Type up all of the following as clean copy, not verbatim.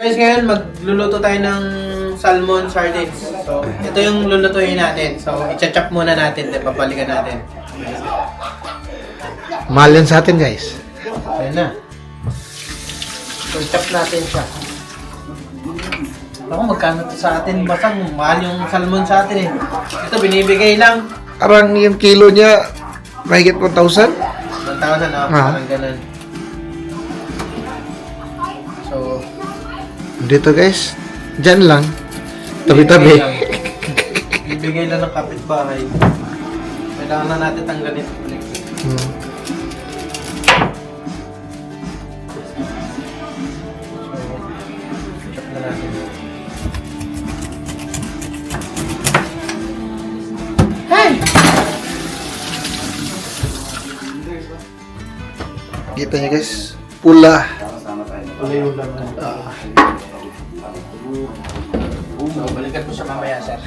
Guys, ngayon magluluto tayo ng salmon sardines. So, ito yung lulutuin natin. So, i-chop muna natin, papalikan natin. Mahal yan sa atin, guys. Ayun na. So, chop natin siya. Ako, magkano to sa atin? Basang mahal yung salmon sa atin eh. Ito, binibigay lang. Parang yung kilo niya, mahigit 1,000. 1,000, parang ganun. So, Dito, guys. Diyan lang. Tabi-tabi. Bibigay lang ng kapitbahay. Kailangan na natin tanggalin. Chop na natin. Hey! Kita niya, guys. Pula. Wala yung laman. So, balikan ko siya mamaya, sir.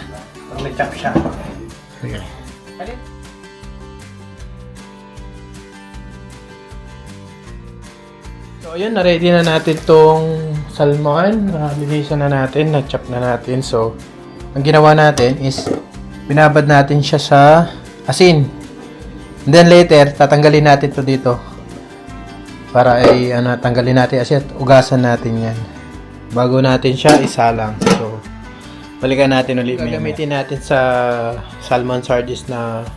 Pag nag-chop siya. Okay. Balik. So, ayun, na-ready na natin tong salmon. Linisan na natin, nag-chop na natin. So, ang ginawa natin is, binabad natin siya sa asin. And then later, tatanggalin natin to dito. Para ay, tanggalin natin asin at ugasan natin yan. Bago natin siya isalang. So, balikan natin ulit. Gagamitin natin sa salmon sardines na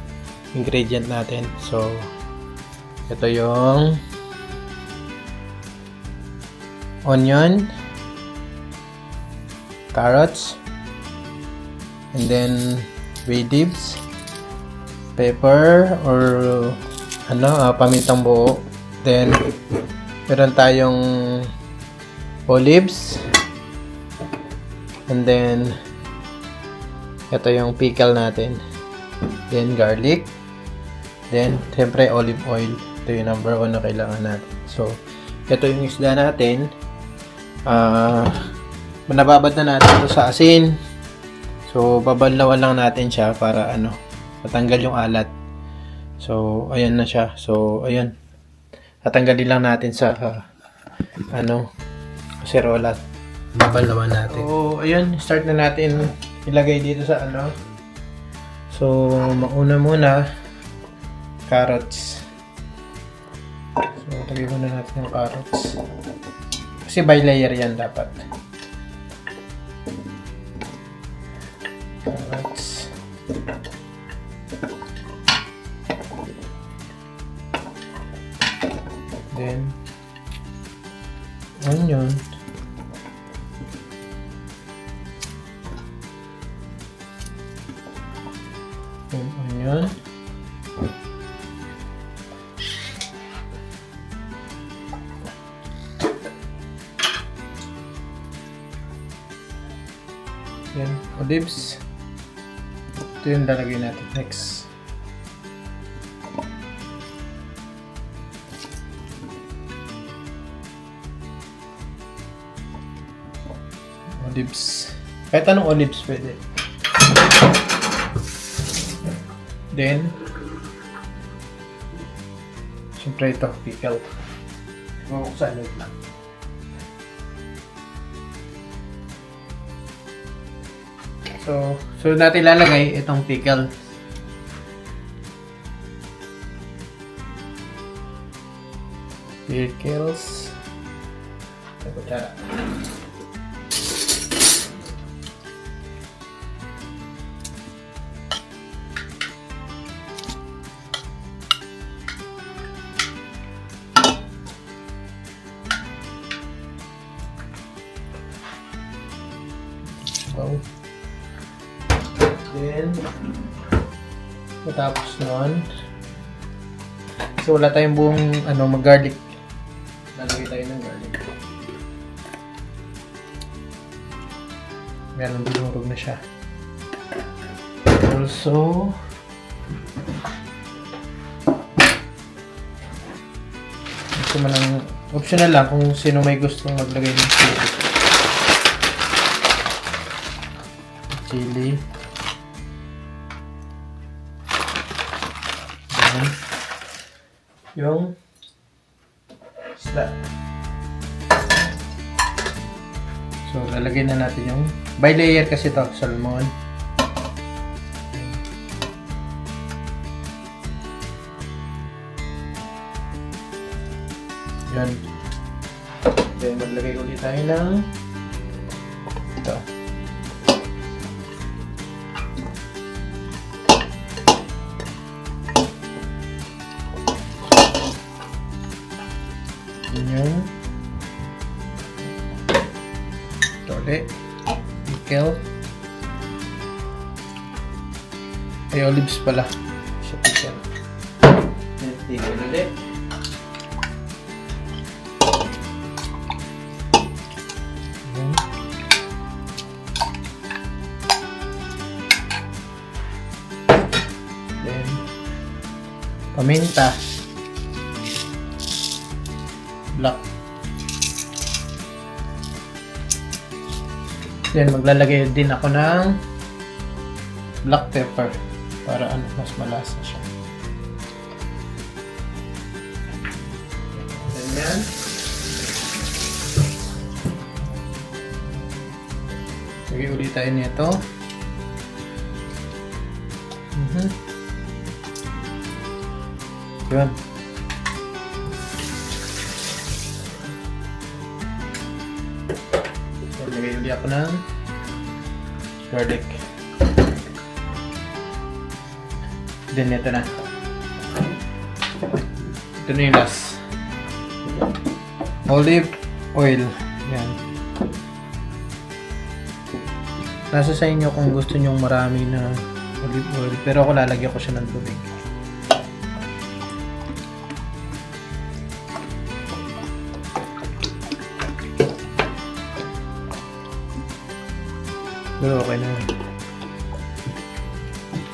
ingredient natin. So, ito yung onion, carrots, and then bay leaves, pepper or pamintang buo. Then meron tayong olives, and then ito yung pickle natin, then garlic, then siyempre olive oil. Ito yung number 1 na kailangan natin. So ito yung isda natin. Nababad na natin ito sa asin. So babanlawan lang natin siya para matanggal yung alat. So ayan na siya. So ayun, tatanggalin lang natin sa kaserola. Babanlawan natin. So ayun, start na natin ilagay dito sa So mauna muna carrots. So lagay muna natin yung carrots. Kasi by layer yan dapat. Carrots. Then onion. Then onion. Then olives. Ito yung lalagay natin next. Olives. Kahit anong olives pwede. Then, siyempre ito, pickle. Mabuksan lang. So natin lalagay itong pickle. Pickles. Ito kutsara. So, then, matapos nun, so wala tayong buong mag-garlic. Lalagay tayo ng garlic. Meron dinurog na siya. Also, ito man lang, optional lang kung sino may gustong maglagay ng chili. Yung isda. So, lalagay na natin yung by layer kasi to salmon. Yan. Then, maglagay ulit tayo ng ito. Yan. Ito ulit. Nickel. Ay, olives pala. Siya pickle. Then, tigil ulit. Then, paminta. Black. Then, maglalagay din ako ng black pepper para ano, mas malasa siya. Ganyan. Lagay ulit tayo nito. Yun. Lagay ulit ako ng garlic. Then ito na. Ito na yung last. Olive oil. Yan. Nasa sa inyo kung gusto nyong marami na olive oil. Pero ako lalagyan ko siya ng tubig. Pero okay na.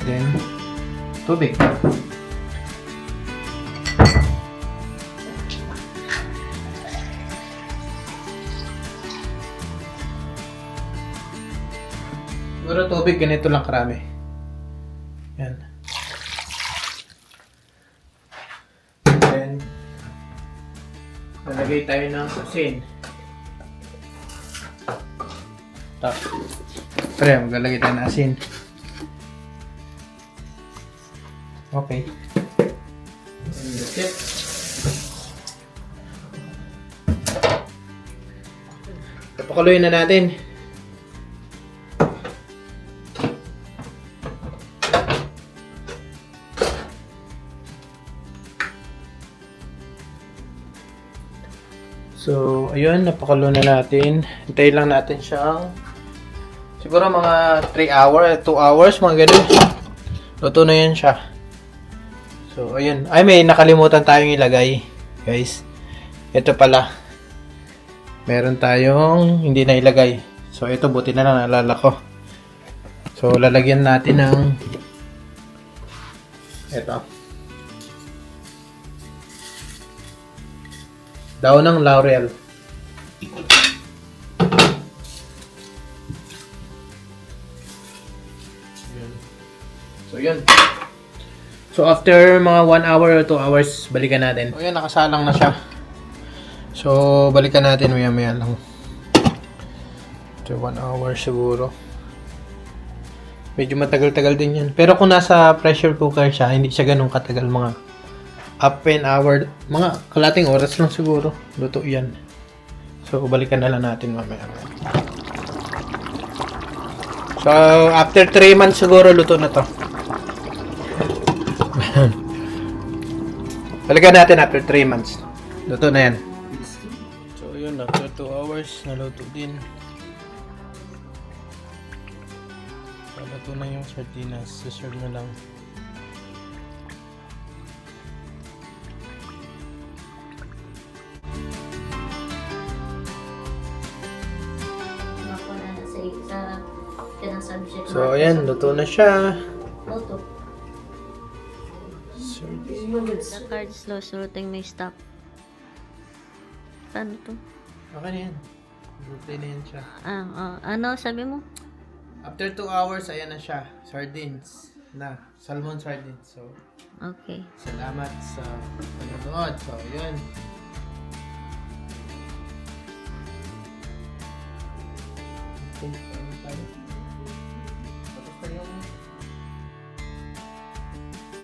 Then, tubig. Siguro tubig, ganito lang karami. Yan. Then, lalagay tayo ng asin. Tap. Pre, maglalagay tayo ng asin. Okay. And that's it. Papakuloyin na natin. So, ayun, napakulo na natin. Hintayin lang natin siyang siguro mga 3 hours, 2 hours, mga ganun. Luto na yan siya. So, ayun. Ay, may nakalimutan tayong ilagay, guys. Ito pala. Meron tayong hindi na ilagay. So, ito, buti na lang naalala ko. So, lalagyan natin ng ito. Daon ng laurel. So, yun. So, after mga 1 hour or 2 hours, balikan natin. So, yun, nakasalang na siya. So, balikan natin maya-maya lang. So, 1 hour siguro. Medyo matagal-tagal din yan. Pero kung nasa pressure cooker siya, hindi siya ganun katagal, mga up an hour, mga kalating oras lang siguro. Luto yan. So, balikan na lang natin mamaya. So, after 3 months siguro, luto na to. Balikan natin after 3 months. Luto na yan. So, yun. After 2 hours, naluto din. So, luto na yung sardinas. Serve na lang. So, ayan, luto na siya. The card is low, sorting may stop. Paano to? Okay na yan. Luto na yan siya. Ano sabi mo? After 2 hours, ayan na siya. Sardines. Na, salmon sardines. So, Okay. salamat sa panonood. So, yun. natin.